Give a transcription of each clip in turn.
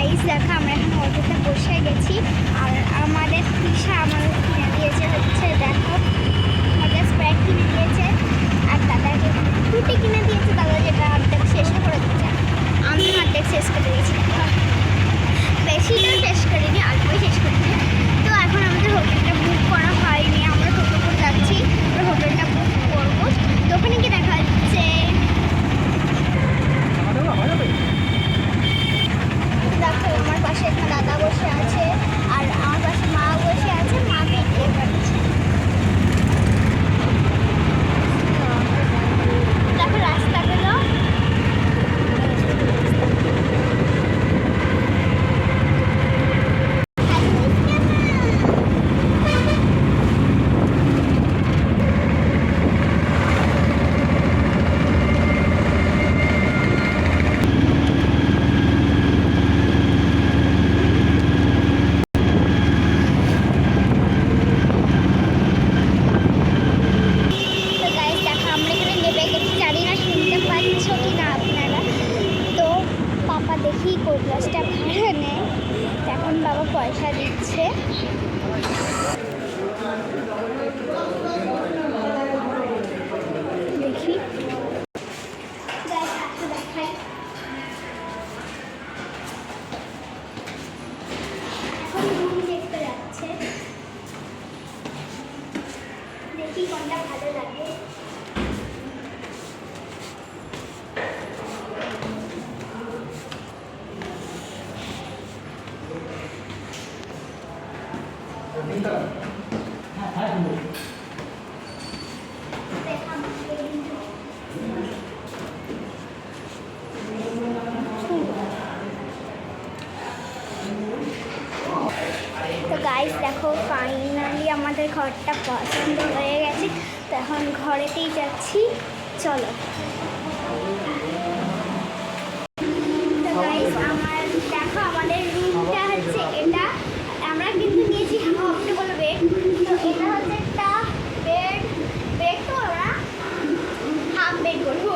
Guys দেখো আমরা এখন অটোতে বসে গেছি আর আমাদের তৃষা আমাদের কিনে দিয়েছে হচ্ছে দেখো আমাদের স্প্রাইট কিনে দিয়েছে আর দাদাকে ফ্রুটি কিনে দিয়েছে। দাদা যেটা অর্ধেক শেষ করে দিচ্ছে, আমি অর্ধেক শেষ করে দিয়েছি। বেশিটা শেষ করিনি, অল্পই শেষ করেছি। তো এখন আমাদের হোটেলটা বুক করা হয়নি, আমরা টোটো করে যাচ্ছি, আমরা হোটেলটা বুক করবো। তো ওখানে কি দেখা যাচ্ছে দেখো আমার পাশে একটা দাদা বসে আছে আর আমার পাশে মা বসে আছে, মাকে বিয়ে করছে। দেখো রাস্তাগুলো দেখি কোন বাসটা ভাড়া নেয়। এখন বাবা পয়সা দিচ্ছে। দেখি দেখাই এখন রুম দেখতে যাচ্ছে, দেখি কোনটা ভালো লাগে। তো গাইস দেখো ফাইনালি আমাদের ঘরটা পছন্দ হয়ে গেছে, তো এখন ঘরেতেই যাচ্ছি, চলো। তো গাইস আমার দেখো আমাদের রুমটা হচ্ছে এটা, আমরা কিন্তু নিয়েছি কমফোর্টেবল বেড। তো এটা হচ্ছে একটা বেড, বেড তো আমরা হাফ বেড বলবো,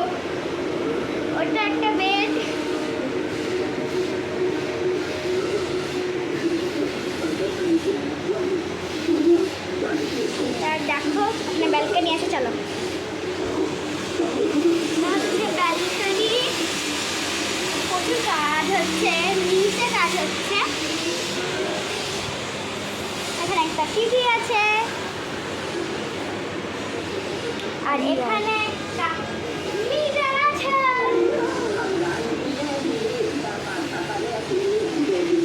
ওটা একটা বেড। দেখো আপনি ব্যালকনি আছে, চলো। ব্যালকনি প্রচুর কাজ হচ্ছে, নিচে কাজ হচ্ছে। এখানে একটা টিভি আছে আর এখানে একটা মিটার আছে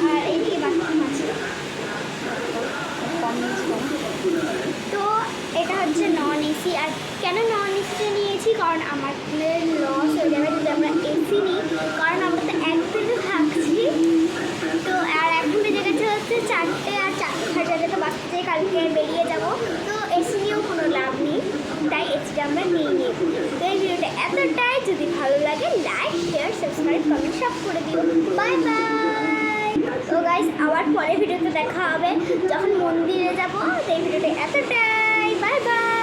আর এইদিকে বাথরুম আছে। তো এটা হচ্ছে নন এসি। আর কেন নন এসিটা নিয়েছি, কারণ আমাদের লস হয়ে যাবে যদি আমরা এসি নিই, কারণ আমরা তো একদিনে থাকছি। তো আর এখন বেজে গেছে হচ্ছে 4টে, আর 4:30 বাজতে কালকে বেরিয়ে যাব। তো এসি নিয়েও কোনো লাভ নেই, তাই এসিটা আমরা নিয়ে নিই। তো এই ভিডিওটা এতটাই, যদি ভালো লাগে লাইক শেয়ার সাবস্ক্রাইব কমেন্ট সব করে দিও। Bye bye. তো গাইস আবার পরের ভিডিওতে দেখা হবে যখন মন্দিরে যাবো। তো এই ভিডিওটা এতটাই, বাই বাই।